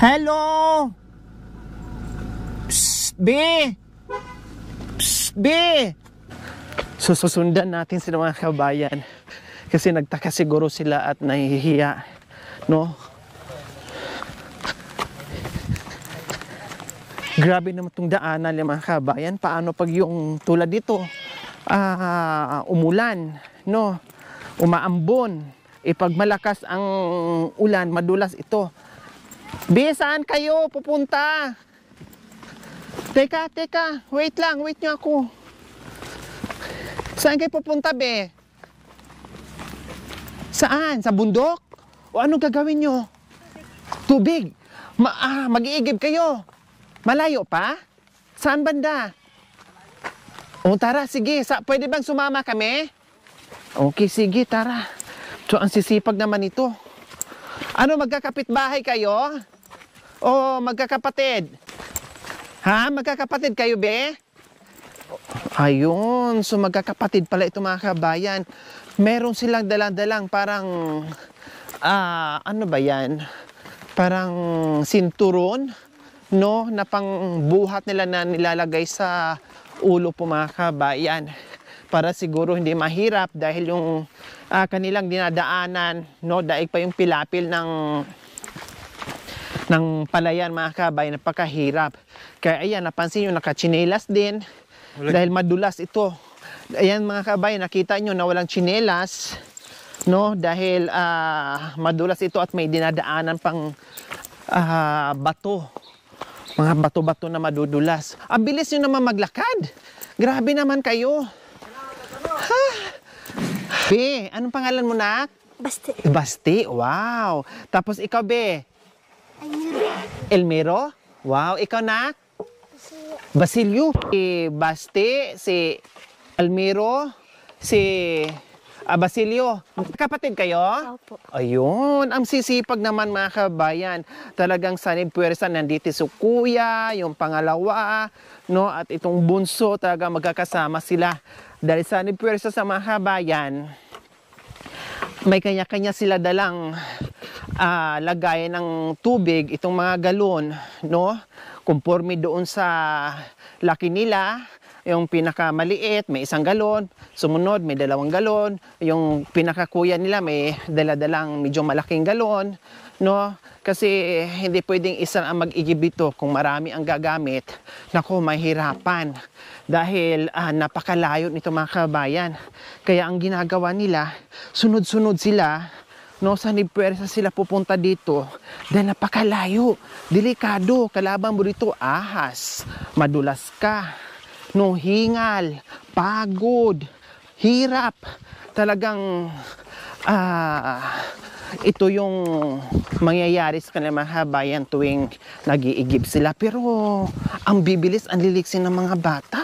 Hello! Psst, B! Psst, B! So, susundan natin sila mga kabayan. Kasi nagtaka siguro sila at nahihiya. No? Grabe naman itong daanan ng mga kabayan. Paano pag yung tulad dito, umulan, no? Umaambon. Pag malakas ang ulan, madulas ito. B, saan kayo pupunta? Teka, wait nyo ako. Saan kayo pupunta, be? Saan? Sa bundok? O ano gagawin nyo? Tubig. Mag-iigib kayo. Malayo pa? Saan banda? O tara, sige. Pwede bang sumama kami? Okay, sige, tara. So, ang sisipag naman ito. Ano, magkakapit-bahay kayo? O magkakapatid? Ha? Magkakapatid kayo, be? Ayun. So, magkakapatid pala ito mga kabayan. Meron silang dalang-dalang parang, ano ba yan? Parang sinturon, no? Na pangbuhat nila na nilalagay sa ulo po mga kabayan. Para siguro hindi mahirap dahil yung kanilang dinadaanan, no? Daig pa yung pilapil ng palayan mga kabayan, napakahirap. Kaya ayan, napansin nyo, nakachinelas din dahil madulas ito. Ayan mga kabayan, nakita nyo na walang chinelas, no? Dahil madulas ito at may dinadaanan pang bato. Mga bato-bato na madudulas. Ang bilis nyo naman maglakad. Grabe naman kayo. Ha? Be, anong pangalan mo, nak? Basti. Basti, wow. Tapos ikaw, be? Elmiro? Wow, ikaw, nak? Basilio. Si Basti, si Elmiro, si Basilio. Kapatid kayo? Opo. Ayun, ang sisipag naman mga kabayan. Talagang sanib puwersa, nandito si kuya, yung pangalawa, no? At itong bunso, talaga magkakasama sila. Dahil sanib puwersa sa mga kabayan, may kanya-kanya sila dalang lagayan ng tubig, itong mga galon, no? Conforme doon sa laki nila. Yung pinakamaliit, may 1 galon. Sumunod, may 2 galon. Yung pinakakuya nila, may daladalang medyo malaking galon. No? Kasi hindi pwedeng isa ang mag-igib ito kung marami ang gagamit. Naku, mahirapan. Dahil napakalayo nito mga kabayan. Kaya ang ginagawa nila, sunod-sunod sila. No, sa nipwersa sila pupunta dito. Dahil napakalayo. Delikado. Kalaban mo dito, ahas. Madulas ka. No, hingal, pagod, hirap. Talagang ito yung mangyayari sa kanilang mga kabayan tuwing nag-iigib sila. Pero ang bibilis, ang liliksin ng mga bata.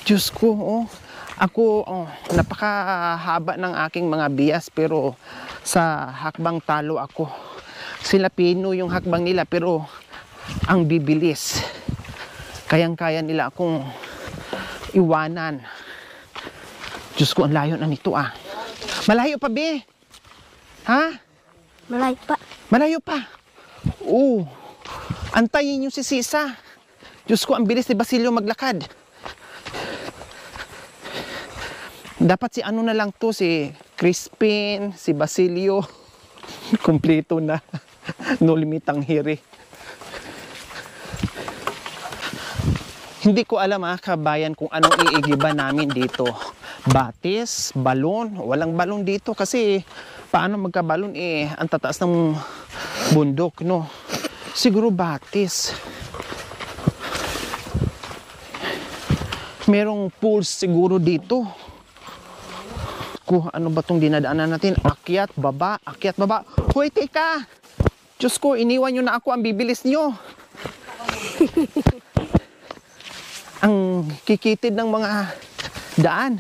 Diyos ko, ako, napakahaba ng aking mga bias pero sa hakbang talo ako. Sila Pino yung hakbang nila pero ang bibilis. Kayang-kaya nila akong iwanan. Diyos ko, ang layo na nito Malayo pa, be? Ha? Malayo pa. Malayo pa? Oo. Antayin yung si Sisa. Diyos ko, ang bilis ni Basilio maglakad. Dapat si ano na lang to, si Crispin, si Basilio. Kompleto na. No limitang hiri. Hindi ko alam kabayan kung anong iigiban namin dito. Batis, balon, walang balon dito kasi paano magkabalon ang tataas ng bundok, no? Siguro batis. Merong pools siguro dito. Ano ba itong dinadaanan natin? Akyat, baba, akyat, baba. Hoy, teka! Diyos ko, iniwan nyo na ako, ang bibilis nyo. Ang kikitid ng mga daan.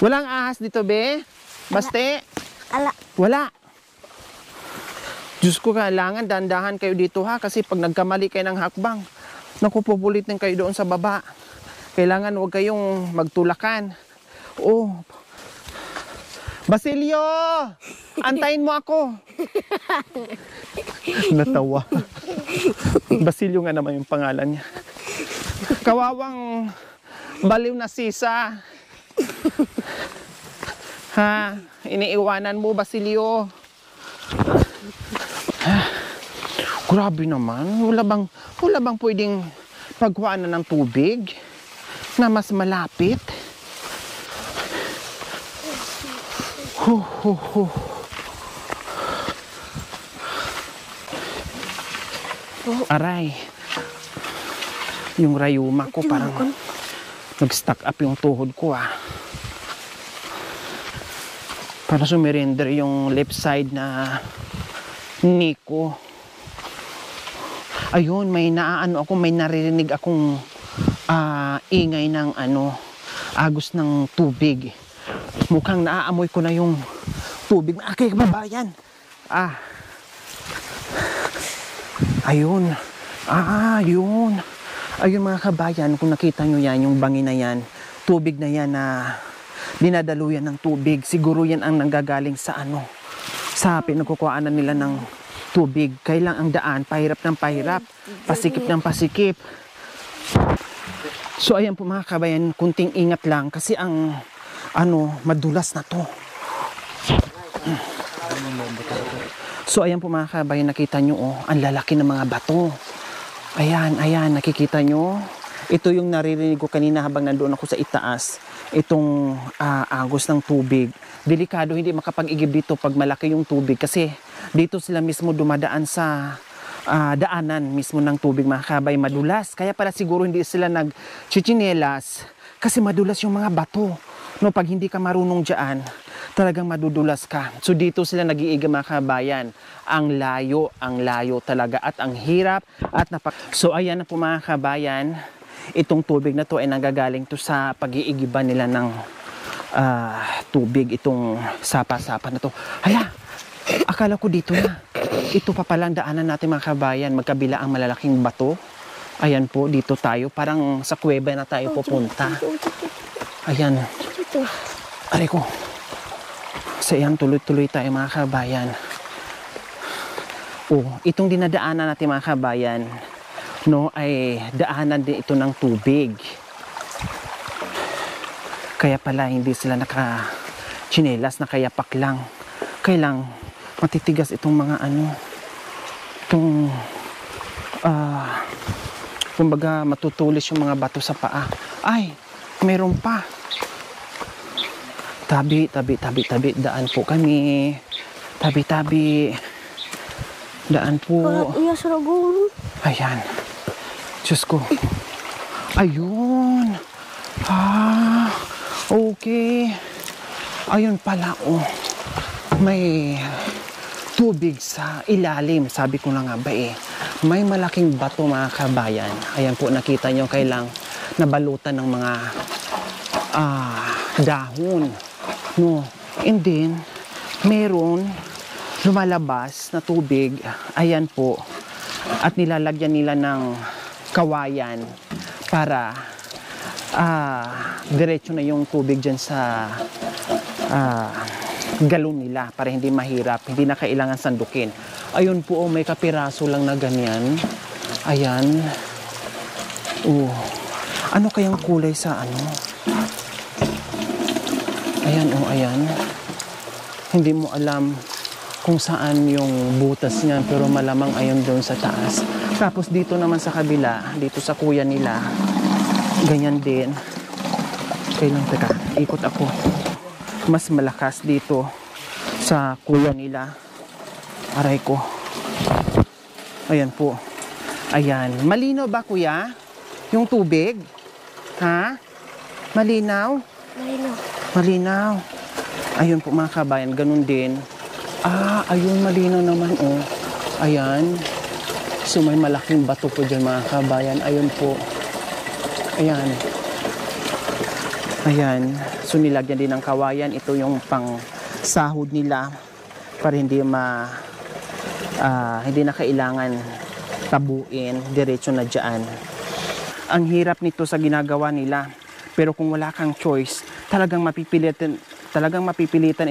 Walang ahas dito, be? Baste? Wala. Diyos ko, kailangan dandahan kayo dito kasi pag nagkamali kayo ng hakbang, nakupupulitin kayo doon sa baba. Kailangan huwag kayong magtulakan. Basilio! Antayin mo ako! Natawa. Basilio nga naman yung pangalan niya. Kawawang baliw na sisa. Ha? Iniiwanan mo, Basilio. Grabe naman. Wala bang pwedeng pagkuhanan ng tubig na mas malapit? Aray. Yung rayuma ko parang nag-stuck up yung tuhod ko Para sumirinder yung left side na knee ko. Ayun, may naririnig akong ingay ng agos ng tubig. Mukhang naaamoy ko na yung tubig. Okay, kababayan. Ayun. Ayun. Ayun mga kabayan, kung nakita nyo yan, yung bangi na yan, tubig na yan na dinadaluyan ng tubig. Siguro yan ang nanggagaling sa sa pinagkukuhaanan nila ng tubig. Kailang ang daan, pahirap ng pahirap, pasikip ng pasikip. So ayan po mga kabayan, kunting ingat lang kasi ang madulas na to. So ayan po mga kabayan, nakita nyo ang lalaki ng mga bato. Ayan, nakikita nyo. Ito yung naririnig ko kanina habang nandoon ako sa itaas. Itong agos ng tubig. Delikado, hindi makapag-igib dito pag malaki yung tubig kasi dito sila mismo dumadaan sa daanan mismo ng tubig mga kabay, madulas. Kaya pala siguro hindi sila nag-chichinelas kasi madulas yung mga bato. No, pag hindi ka marunong dyan, talagang madudulas ka. So dito sila nag-iiga mga kabayan. Ang layo talaga at ang hirap at So ayan na po mga kabayan, itong tubig na to ay nanggagaling to sa pag-iigiban nila ng tubig, itong sapa-sapa na to. Akala ko dito na. Ito pa palang daanan natin mga kabayan, magkabila ang malalaking bato. Ayan po, dito tayo. Parang sa kuweba na tayo pupunta. Ayan. Aray ko. So ayan, tuloy-tuloy tayo mga kabayan. Itong dinadaanan natin mga kabayan, ay daanan din ito ng tubig. Kaya pala hindi sila naka-chinelas, nakayapak lang. Kailang matitigas itong mga kumbaga matutulis yung mga bato sa paa. Ay, meron pa. Tabi, daan po kami. Tabi. Daan po. Ayan. Diyos ko. Ayun. Okay. Ayun pala, may tubig sa ilalim. Sabi ko na nga ba may malaking bato mga kabayan. Ayan po, nakita nyo kailang nabalutan ng mga dahon. No. And then, meron lumalabas na tubig. Ayan po. At nilalagyan nila ng kawayan para diretso na yung tubig dyan sa galon nila para hindi mahirap, hindi na kailangan sandukin. Ayun po, may kapiraso lang na ganyan. Ayan. Ano kayang kulay sa Ayan, ayan. Hindi mo alam kung saan yung butas niyan, pero malamang ayun doon sa taas. Tapos dito naman sa kabila, dito sa kuya nila, ganyan din. Kailan, teka, ikot ako. Mas malakas dito sa kuya nila. Aray ko. Ayan po. Ayan. Malinaw ba kuya? Yung tubig? Ha? Malinaw? Malinaw. Ayun po mga kabayan, ganun din. Ayun, malinaw naman Ayan. So may malaking bato po dyan mga kabayan. Ayun po. Ayan. Ayan. So nilagyan din ng kawayan. Ito yung pang sahod nila para hindi na kailangan tabuin. Diretso na dyan. Ang hirap nito sa ginagawa nila. Pero kung wala kang choice, talagang mapipilitan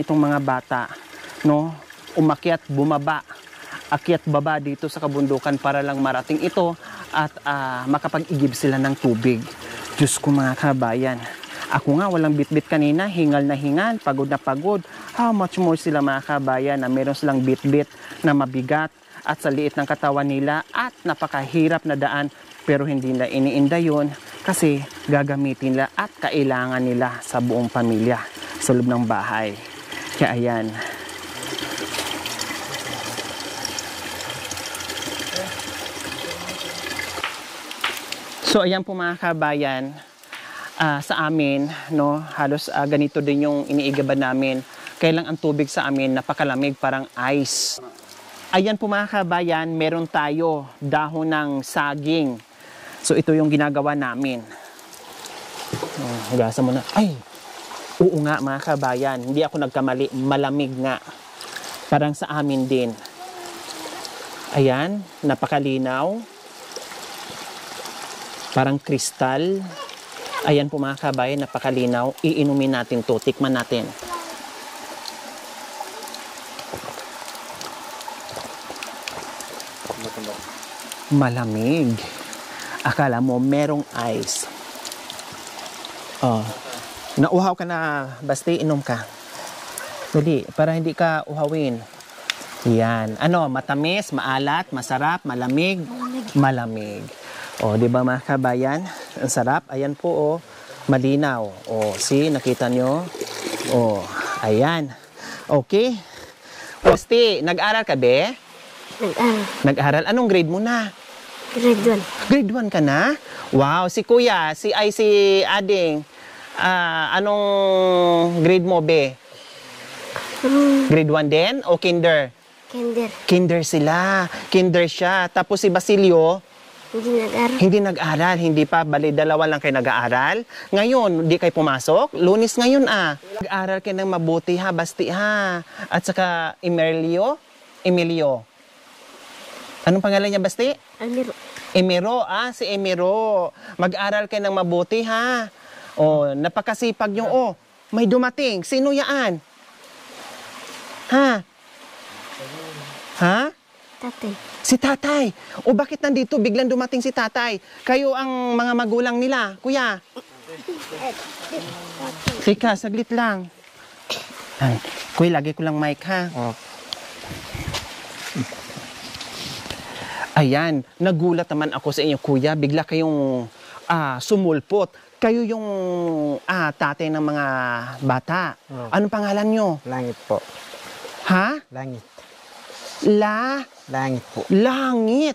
itong mga bata, no? Umakyat, bumaba. akyat baba dito sa kabundukan para lang marating ito at makapag-igib sila ng tubig. Diyos ko mga kabayan, ako nga walang bitbit kanina, hingal na hingal, pagod na pagod. How much more sila mga kabayan na meron silang bitbit na mabigat at sa liit ng katawan nila at napakahirap na daan, pero hindi nila iniinda yun kasi gagamitin nila at kailangan nila sa buong pamilya sa loob ng bahay. Kaya ayan. So ayan po mga kabayan, sa amin, no, halos ganito din yung iniigaban namin. Kailang ang tubig sa amin napakalamig, parang ice. Ayan po mga kabayan, meron tayo dahon ng saging. So ito yung ginagawa namin. Hugasan mo na. Ay! Oo nga mga kabayan, hindi ako nagkamali, malamig nga. Parang sa amin din. Ayan, napakalinaw. Parang kristal. Ayan po mga kabayan, napakalinaw. Iinumin natin to, tikman natin. Malamig. Akala mo merong ice. Oh. Nauhaw ka na, basta inom ka. Dali, para hindi ka uhawin. Yan. Ano, matamis, maalat, masarap, malamig, malamig. O, di ba mga kabayan? Ang sarap. Ayan po, o. Malinaw. O, see, nakita nyo? O, ayan. Okay. Basti, nag-aral ka, be? Nag-aral. Nag-aral? Anong grade mo na? Grade 1. Grade 1 ka na? Wow, si Kuya, si Ading. Anong grade mo, be? Grade 1 din o kinder? Kinder. Kinder sila. Kinder siya. Tapos si Basilio, Hindi nag-aral. hindi nag-aral. Hindi pa. Bali, dalawa lang kayo nag-aaral. Ngayon, di kayo pumasok? Lunis ngayon, Nag-aral kayo ng mabuti, ha? Basti, ha? At saka, Emilio? Anong pangalan niya, Basti? Almiro. Emiro, si Emiro. Mag-aral kayo ng mabuti, ha? O, napakasipag nyo. O, may dumating. Sino yaan? Ha? Ha? Tatay. Si tatay. O, bakit nandito? Biglang dumating si tatay. Kayo ang mga magulang nila. Kuya. Teka, saglit lang. Ay, kuya, lagi ko lang mic, ha? Ayan, nagulat naman ako sa inyo, kuya. Bigla kayong sumulpot. Kayo yung tatay ng mga bata. Oh. Anong pangalan nyo? Langit po. Ha? Langit. Langit po. Langit.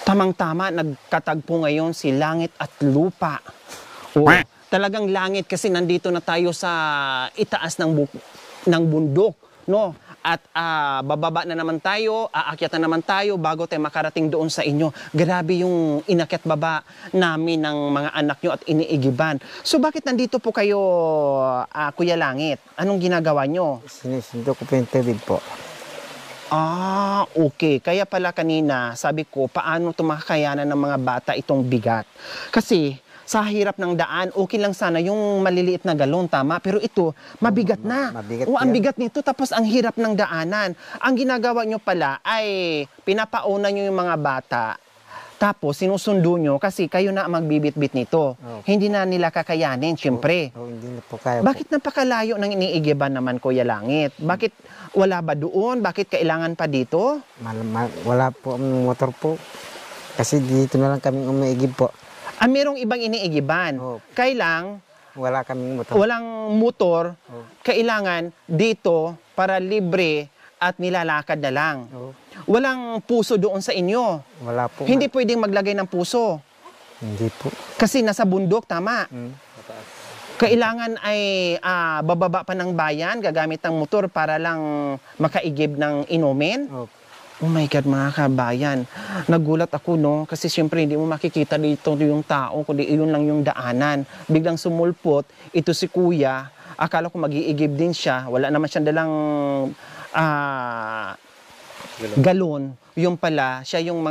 Tamang-tama, nagkatagpo ngayon si langit at lupa. O, talagang langit kasi nandito na tayo sa itaas ng bundok, no? At bababa na naman tayo, aakyat na naman tayo bago tayo makarating doon sa inyo. Grabe yung inakyat baba namin ng mga anak nyo at iniigiban. So bakit nandito po kayo, Kuya Langit? Anong ginagawa nyo? Sinisindo ko po yung tubig po. Okay. Kaya pala kanina, sabi ko, paano ito makakayanan ng mga bata itong bigat? Kasi sa hirap ng daan, okay lang sana yung maliliit na galon, tama? Pero ito, mabigat na. Mabigat ang yan. bigat nito, tapos ang hirap ng daanan. Ang ginagawa nyo pala ay pinapauna nyo yung mga bata, tapos sinusundo nyo kasi kayo na ang magbibit-bit nito. Oh. Hindi na nila kakayanin, syempre. Hindi na po kaya Bakit napakalayo ng iniigiban naman, Kuya Langit? Bakit wala ba doon? Bakit kailangan pa dito? Wala po ang motor po. Kasi dito na lang kami umiigib po. Merong ibang iniigiban. Oh. Kailang Wala kaming motor. walang motor, Oh. kailangan dito para libre at nilalakad na lang. Oh. Walang puso doon sa inyo. Wala po. Hindi pwedeng maglagay ng puso. Hindi po. Kasi nasa bundok, tama. Kailangan ay bababa pa ng bayan, gagamit ng motor para lang makaigib ng inumin. Oh. Oh my God, mga kabayan. Nagulat ako, no? Kasi siyempre hindi mo makikita dito yung tao, kundi iyon lang yung daanan. Biglang sumulpot, ito si Kuya. Akala ko mag-iigib din siya. Wala naman siyang dalang galon. Yung pala, siya yung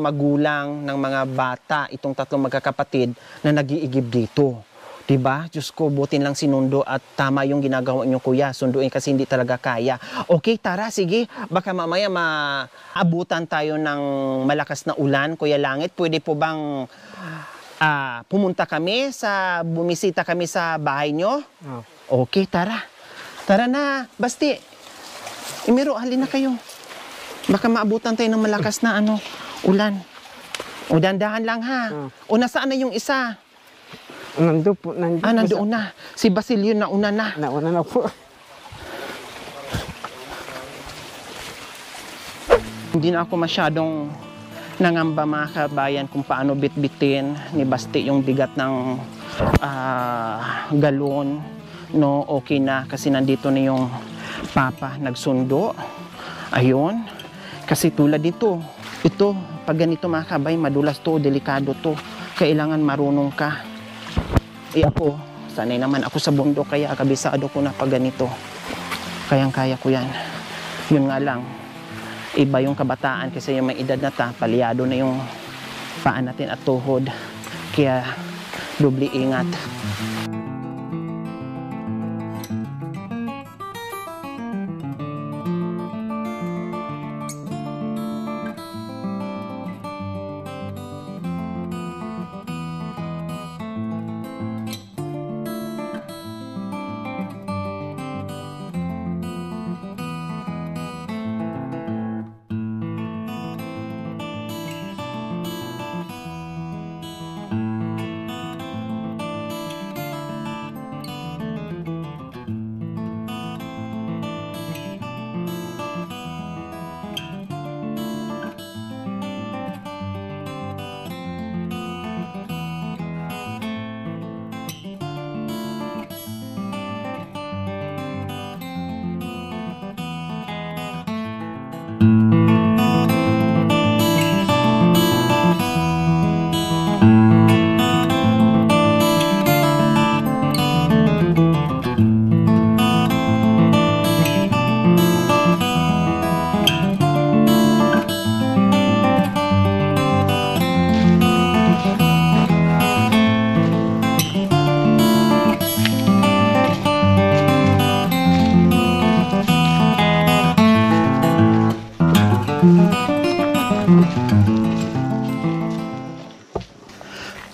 magulang ng mga bata, itong tatlong magkakapatid na nag-iigib dito. Diba? Diyos ko, butin lang sinundo at tama yung ginagawa niyo, kuya. Sunduin kasi hindi talaga kaya. Okay, tara, sige. Baka mamaya maabutan tayo ng malakas na ulan, Kuya Langit. Pwede po bang bumisita kami sa bahay niyo? Oh. Okay, tara. Tara na, Basti. Imiro, halina kayo. Baka maabutan tayo ng malakas na ulan. O, dandahan lang ha. O, nasaan na yung isa? Nandoon po. Nandoon na. Si Basilio nauna na. Nauna na po. Hindi na ako masyadong nangamba, mga kabayan, kung paano bitbitin ni Basti yung bigat ng galon. No, okay na kasi nandito na yung papa nagsundo. Ayun. Kasi tulad nito, ito, pag ganito, mga kabayan, madulas to, delikado to. Kailangan marunong ka. Ako, sanay naman ako sa bundok, kaya kabisado ko na pag ganito. Kayang-kaya ko yan. Yun nga lang, iba yung kabataan kasi yung may edad na palyado na yung paa natin at tuhod. Kaya, dubli ingat.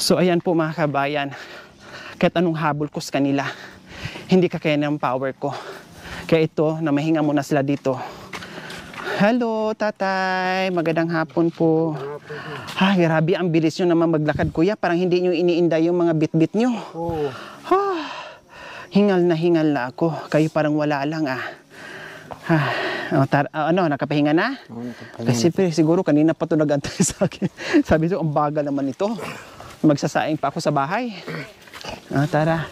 So ayan po, mga kabayan, kahit anong habol ko sa kanila, hindi kakaya ng power ko. Kaya ito, na mahinga muna sila dito. Hello, tatay. Magandang hapon po. Grabe, ang bilis nyo naman maglakad, kuya. Parang hindi nyo iniinda yung mga bit-bit nyo. Oh. Hingal na ako. Kayo parang wala lang nakapahinga na? Kasi siguro kanina pa ito nag-antay sa akin. Sabi ko, ang bagal naman ito. Magsasaing pa ako sa bahay. Tara.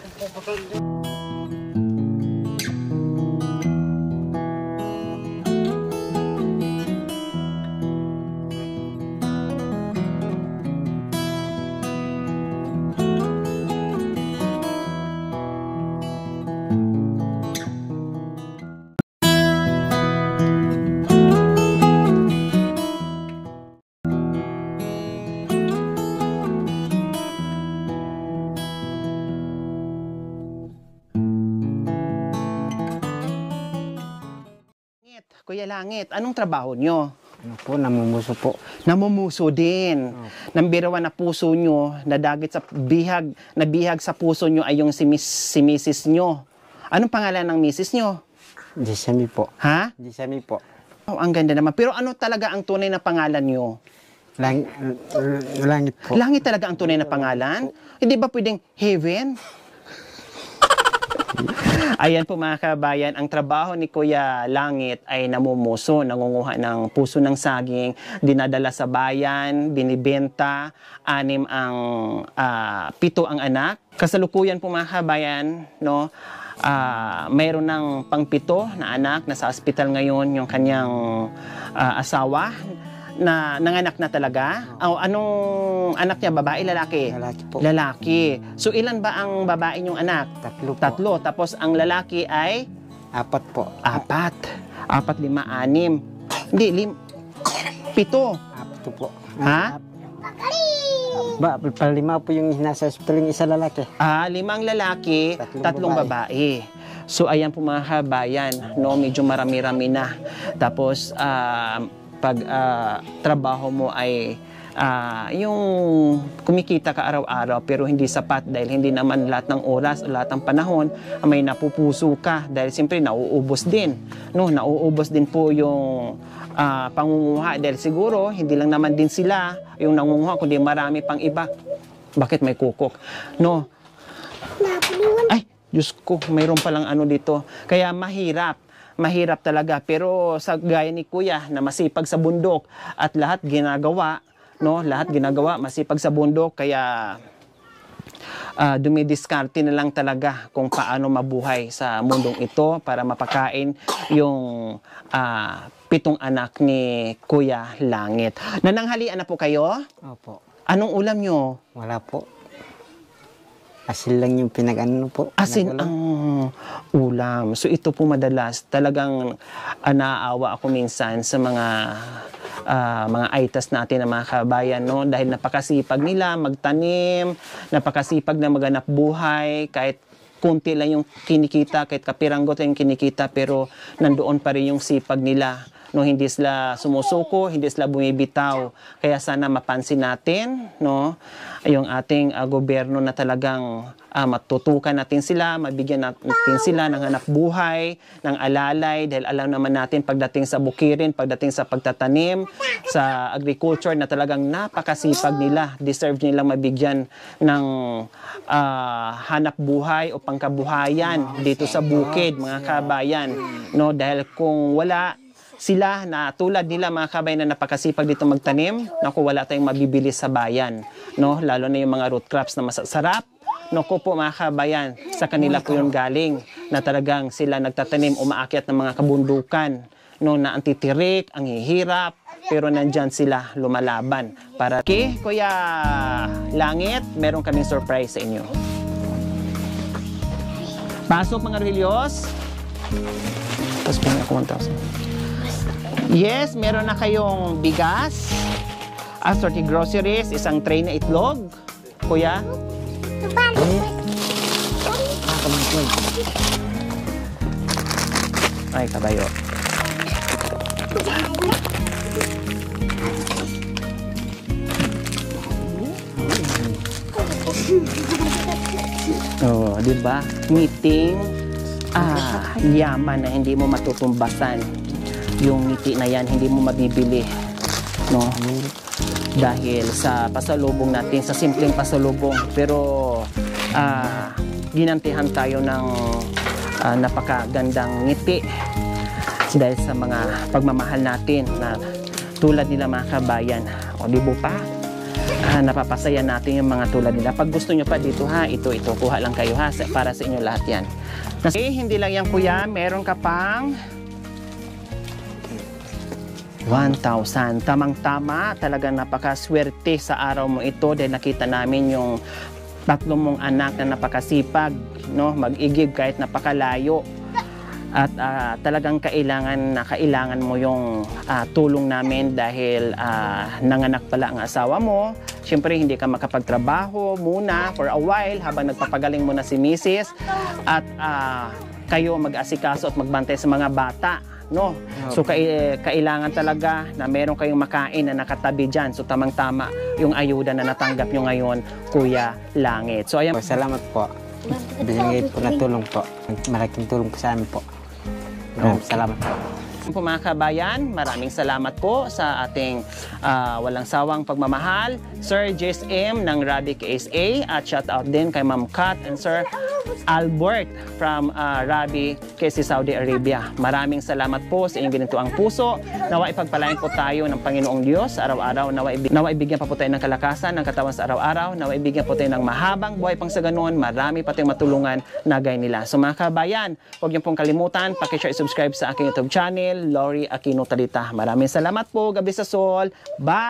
Kuya Langit, anong trabaho nyo? Ano po, namumuso po. Namumuso din. Nambirawan na puso nyo, nadagit sa nabihag sa puso nyo ay yung si Mrs. nyo. Anong pangalan ng Mrs. nyo? Jesami po. Ha? Jesami po. Ang ganda naman. Pero ano talaga ang tunay na pangalan nyo? Langit po. Langit talaga ang tunay na pangalan? Hindi ba pwedeng Heaven? Ayan po, mga kabayan, ang trabaho ni Kuya Langit ay namumuso, nangunguha ng puso ng saging, dinadala sa bayan, binibenta, 7 ang anak. Kasalukuyan po, mga kabayan, no, mayroon ng pang-7 na anak, nasa ospital ngayon yung kanyang asawa, na nanganak na talaga. Anong anak niya? Babae, lalaki? Lalaki po. Lalaki. So, ilan ba ang babae niyong anak? 3 po. 3. Tapos, ang lalaki ay? 4 po. 4. 4, 5, 6. Hindi, 7. 8 po. Ha? Palima po yung nasa hospital, yung isa lalaki. 5 lalaki, 3 babae. So ayan po mga kabayan, no, medyo marami-rami na. Tapos pag trabaho mo ay yung kumikita ka araw-araw pero hindi sapat dahil hindi naman lahat ng oras o lahat ng panahon may napupuso ka dahil siyempre nauubos din, no, nauubos din po yung pangunguha dahil siguro hindi lang naman din sila yung nangunguha kundi marami pang iba. Bakit may kukok? No. Ay, Diyos ko, mayroon palang ano dito. Kaya mahirap talaga. Pero sa gaya ni Kuya na masipag sa bundok at lahat ginagawa, no, lahat ginagawa masipag sa bundok, kaya dumidiskarte na lang talaga kung paano mabuhay sa mundong ito para mapakain yung 7 anak ni Kuya Langit. Nananghalian na po kayo? Opo. Anong ulam nyo? Wala po. Asin lang yung pinag-ano po. Asin ang ulam. So ito po madalas talagang naawa ako minsan sa mga aitas natin na mga kabayan, no, dahil napakasipag nila magtanim, napakasipag na maghanap buhay, kahit kunti lang yung kinikita, kahit kapiranggot lang yung kinikita, pero nandoon pa rin yung sipag nila, no, hindi sila sumusuko, hindi sila bumibitaw. Kaya sana mapansin natin, no, yung ating gobyerno na talagang matutukan natin sila, mabigyan natin sila ng hanap buhay, ng alalay, dahil alam naman natin pagdating sa bukirin, pagdating sa pagtatanim, sa agriculture na talagang napakasipag nila, deserve nilang mabigyan ng hanap buhay o pangkabuhayan dito sa bukid, mga kabayan, no, dahil kung wala sila na tulad nila mga kabayan na napakasipag dito magtanim, naku, wala tayong mabibili sa bayan, no, lalo na yung mga root crops na masasarap. Naku po mga kabayan, sa kanila po yung galing na talagang sila nagtatanim, umaakyat ng mga kabundukan, no, na antitirik, ang hihirap, pero nandyan sila lumalaban. Para kay Kuya Langit, meron kaming surprise sa inyo. Pasok mga Relios. Tapos po ako 1,000. Yes, meron na kayong bigas, assorted groceries, isang tray na itlog. Kuya? Ay, kabayo. Oh, di ba? Ngiting yaman na hindi mo matutumbasan. Yung ngiti na yan, hindi mo mabibili, no? Dahil sa pasalubong natin, sa simpleng pasalubong, pero ginantihan tayo ng napakagandang ngiti dahil sa mga pagmamahal natin na tulad nila mga kabayan. O di ba pa? Napapasaya natin yung mga tulad nila. Pag gusto nyo pa dito ha, ito, kuha lang kayo ha, para sa inyo lahat yan. Kasi hindi lang yan kuya, meron ka pang 1,000. Tamang-tama, talagang napakaswerte sa araw mo ito dahil nakita namin yung 3 mong anak na napakasipag, no, mag-igib kahit napakalayo. At talagang kailangan mo yung tulong namin dahil nanganak pala ang asawa mo. Siyempre hindi ka makapagtrabaho muna for a while habang nagpapagaling mo na si Mrs. At kayo mag-asikaso at magbantay sa mga bata, no? So kailangan talaga na meron kayong makain na nakatabi dyan. So tamang-tama yung ayuda na natanggap nyo ngayon, Kuya Langit. So ayan. Salamat po. Binigay po na tulong po. Malaking tulong po sa amin po. Salamat po. Po mga kabayan, maraming salamat po sa ating walang sawang pagmamahal, Sir Jess M. ng Rabi KSA, at shout out din kay Ma'am Kat and Sir Albert from Rabi KSA Saudi Arabia. Maraming salamat po sa inyong ginituang puso. Nawa ipagpalain po tayo ng Panginoong Diyos sa araw-araw. Nawa ibigyan pa po tayo ng kalakasan ng katawan sa araw-araw. Nawa ibigyan po tayo ng mahabang buhay pang sa ganoon. Marami pa tayong matulungan na gaya nila. So mga kabayan, huwag niyo pong kalimutan, paki-share, subscribe sa aking YouTube channel, Lori Aquino Talita. Maraming salamat po. Gabi sa Sol. Bye!